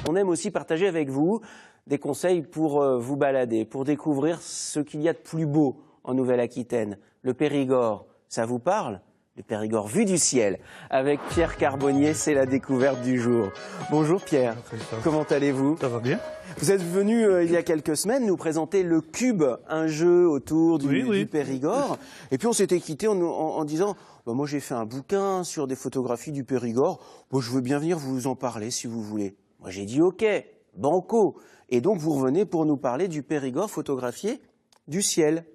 On aime aussi partager avec vous des conseils pour vous balader, pour découvrir ce qu'il y a de plus beau en Nouvelle-Aquitaine. Le Périgord, ça vous parle ? Le Périgord vu du ciel. Avec Pierre Carbonnier, c'est la découverte du jour. Bonjour Pierre, comment allez-vous ? Ça va bien. Vous êtes venu il y a quelques semaines nous présenter le Cube, un jeu autour du Périgord. Et puis on s'était quitté en disant bah, moi j'ai fait un bouquin sur des photographies du Périgord. Bon, je veux bien venir vous en parler si vous voulez. Moi j'ai dit ok, banco. Et donc vous revenez pour nous parler du Périgord photographié du ciel.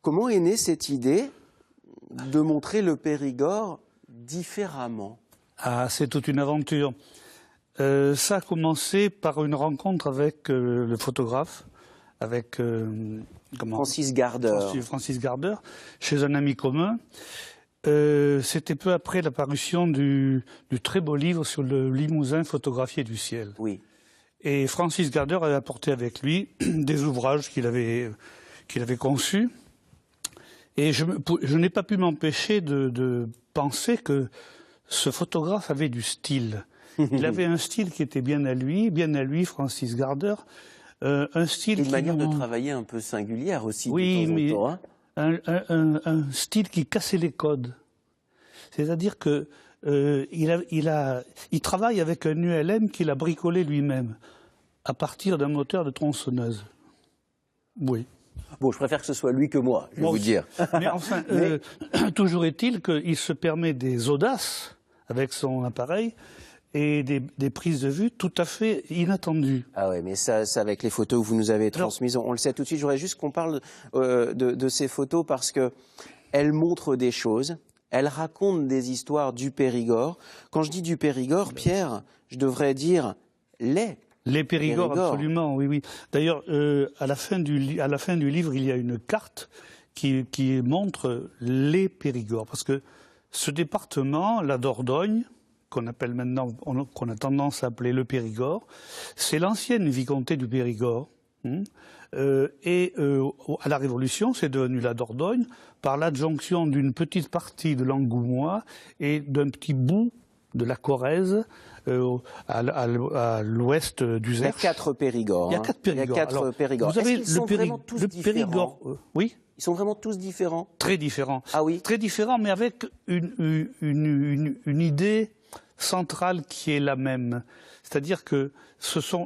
Comment est née cette idée de montrer le Périgord différemment? Ah, c'est toute une aventure. Ça a commencé par une rencontre avec le photographe, avec Francis Gardeur. Francis Gardeur, chez un ami commun. C'était peu après la parution du très beau livre sur le Limousin photographié du ciel. Oui. Et Francis Gardeur avait apporté avec lui des ouvrages qu'il avait conçus. Et je n'ai pas pu m'empêcher de penser que ce photographe avait du style. Il avait un style qui était bien à lui, Francis Gardeur. Un style une manière de travailler un peu singulière aussi, oui, de temps en temps. Hein. Un style qui cassait les codes. C'est-à-dire que il travaille avec un ULM qu'il a bricolé lui-même, à partir d'un moteur de tronçonneuse. Oui. Bon, je préfère que ce soit lui que moi, je vais vous dire. Mais enfin, toujours est-il qu'il se permet des audaces avec son appareil et des prises de vue tout à fait inattendues. Ah ouais, mais ça avec les photos que vous nous avez transmises, on le sait tout de suite. J'aurais juste qu'on parle de ces photos parce qu'elles montrent des choses, elles racontent des histoires du Périgord. Quand je dis du Périgord, Pierre, je devrais dire les Périgord, absolument, oui. D'ailleurs, à la fin du livre, il y a une carte qui montre les Périgord. Parce que ce département, la Dordogne, qu'on appelle maintenant, qu'on a tendance à appeler le Périgord, c'est l'ancienne vicomté du Périgord. À la Révolution, c'est devenu la Dordogne par l'adjonction d'une petite partie de l'Angoumois et d'un petit bout de la Corrèze à l'ouest du Zerche. Il y a 4 Périgord. Il y a 4 Périgord. Il y a 4 Périgord. Vous avez sont vraiment tous différents Périgord, oui. Ils sont vraiment tous différents. Très différents. Ah oui. Très différents, mais avec une idée centrale qui est la même. C'est-à-dire que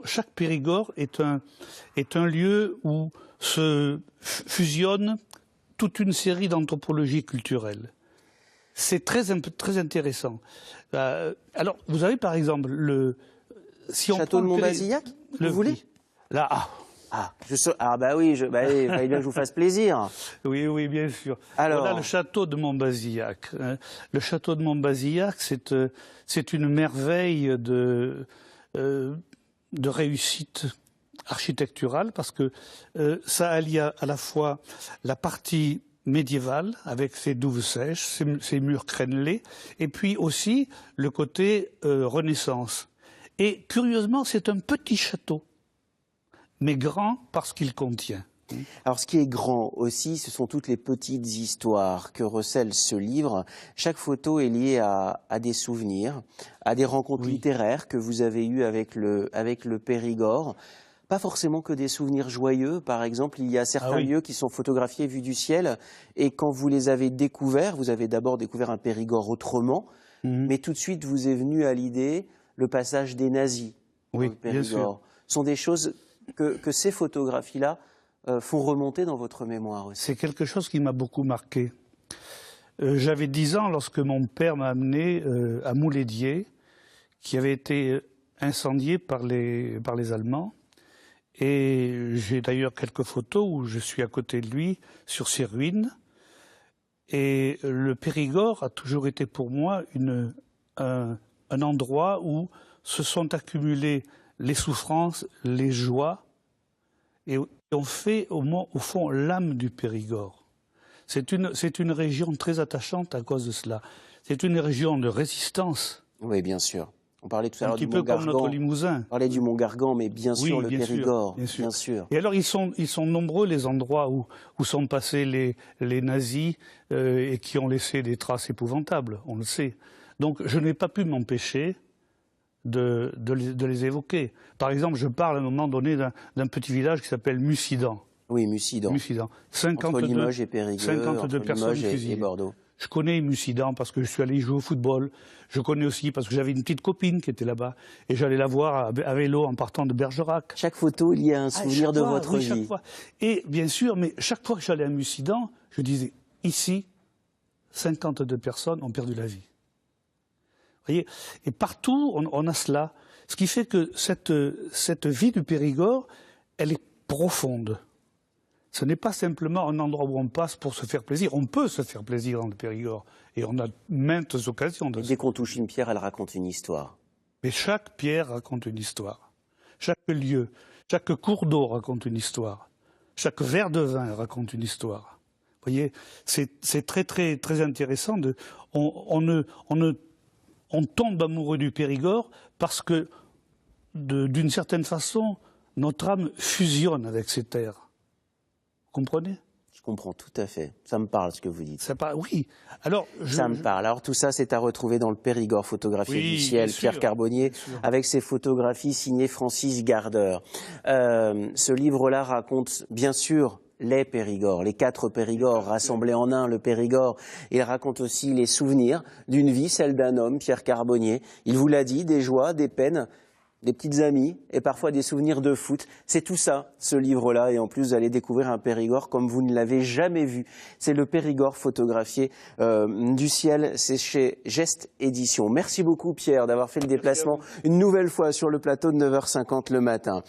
chaque Périgord est un lieu où se fusionnent toute une série d'anthropologies culturelles. C'est très intéressant. Alors, vous avez par exemple Château de Montbazillac, vous voulez? Là, bah oui, il fallait bien que je vous fasse plaisir. Oui, bien sûr. Alors, voilà le château de Montbazillac. Le château de Montbazillac, c'est une merveille de réussite architecturale parce que ça allie à la fois la partie médiévale avec ses douves sèches, ses murs crénelés, et puis aussi le côté Renaissance. Et curieusement, c'est un petit château, mais grand parce qu'il contient. Alors, ce qui est grand aussi, ce sont toutes les petites histoires que recèle ce livre. Chaque photo est liée à des souvenirs, à des rencontres littéraires que vous avez eues avec le Périgord. Pas forcément que des souvenirs joyeux. Par exemple, il y a certains lieux qui sont photographiés vus du ciel. Et quand vous les avez découverts, vous avez d'abord découvert un Périgord autrement. Mais tout de suite, vous est venu à l'idée le passage des nazis dans le Périgord. Bien sûr. Ce sont des choses que ces photographies-là font remonter dans votre mémoire aussi. C'est quelque chose qui m'a beaucoup marqué. J'avais 10 ans lorsque mon père m'a amené à Moulédier, qui avait été incendié par les Allemands. Et j'ai d'ailleurs quelques photos où je suis à côté de lui sur ses ruines. Et le Périgord a toujours été pour moi un endroit où se sont accumulées les souffrances, les joies, et on fait au fond l'âme du Périgord. C'est une région très attachante à cause de cela. C'est une région de résistance. Oui, bien sûr. On parlait tout à l'heure du Mont-Gargan. Un petit peu comme notre Limousin. On parlait du Mont-Gargan, mais bien sûr le Périgord. Bien sûr. Et alors, ils sont nombreux les endroits où sont passés les nazis et qui ont laissé des traces épouvantables, on le sait. Donc, je n'ai pas pu m'empêcher de les évoquer. Par exemple, je parle à un moment donné d'un petit village qui s'appelle Mussidan. Oui, Mussidan. 52, entre Limoges et Périgueux, 52 entre personnes Limoges fusillées. et Bordeaux. Je connais Mussidan parce que je suis allé y jouer au football. Je connais aussi parce que j'avais une petite copine qui était là-bas. Et j'allais la voir à vélo en partant de Bergerac. Chaque photo, il y a un souvenir de votre vie. Chaque fois. Et bien sûr, mais chaque fois que j'allais à Mussidan, je disais, ici, 52 personnes ont perdu la vie. Vous voyez ? Et partout, on a cela. Ce qui fait que cette vie du Périgord, elle est profonde. Ce n'est pas simplement un endroit où on passe pour se faire plaisir. On peut se faire plaisir dans le Périgord. Et on a maintes occasions de ça. Dès qu'on touche une pierre, elle raconte une histoire. Mais chaque pierre raconte une histoire. Chaque lieu, chaque cours d'eau raconte une histoire. Chaque verre de vin raconte une histoire. Vous voyez, c'est très, très, très intéressant. On tombe amoureux du Périgord parce que, d'une certaine façon, notre âme fusionne avec ces terres. Vous comprenez ? Je comprends tout à fait. Ça me parle ce que vous dites. Oui. Alors, ça me parle. Alors tout ça, c'est à retrouver dans le Périgord photographié du ciel, Pierre Carbonnier, avec ses photographies signées Francis Gardeur. Ce livre-là raconte, bien sûr, les Périgord, les 4 Périgord rassemblés en un, le Périgord. Il raconte aussi les souvenirs d'une vie, celle d'un homme, Pierre Carbonnier. Il vous l'a dit, des joies, des peines, des petites amies et parfois des souvenirs de foot. C'est tout ça, ce livre-là. Et en plus, vous allez découvrir un Périgord comme vous ne l'avez jamais vu. C'est le Périgord photographié du ciel. C'est chez Geste Éditions. Merci beaucoup, Pierre, d'avoir fait le déplacement une nouvelle fois sur le plateau de 9h50 le matin.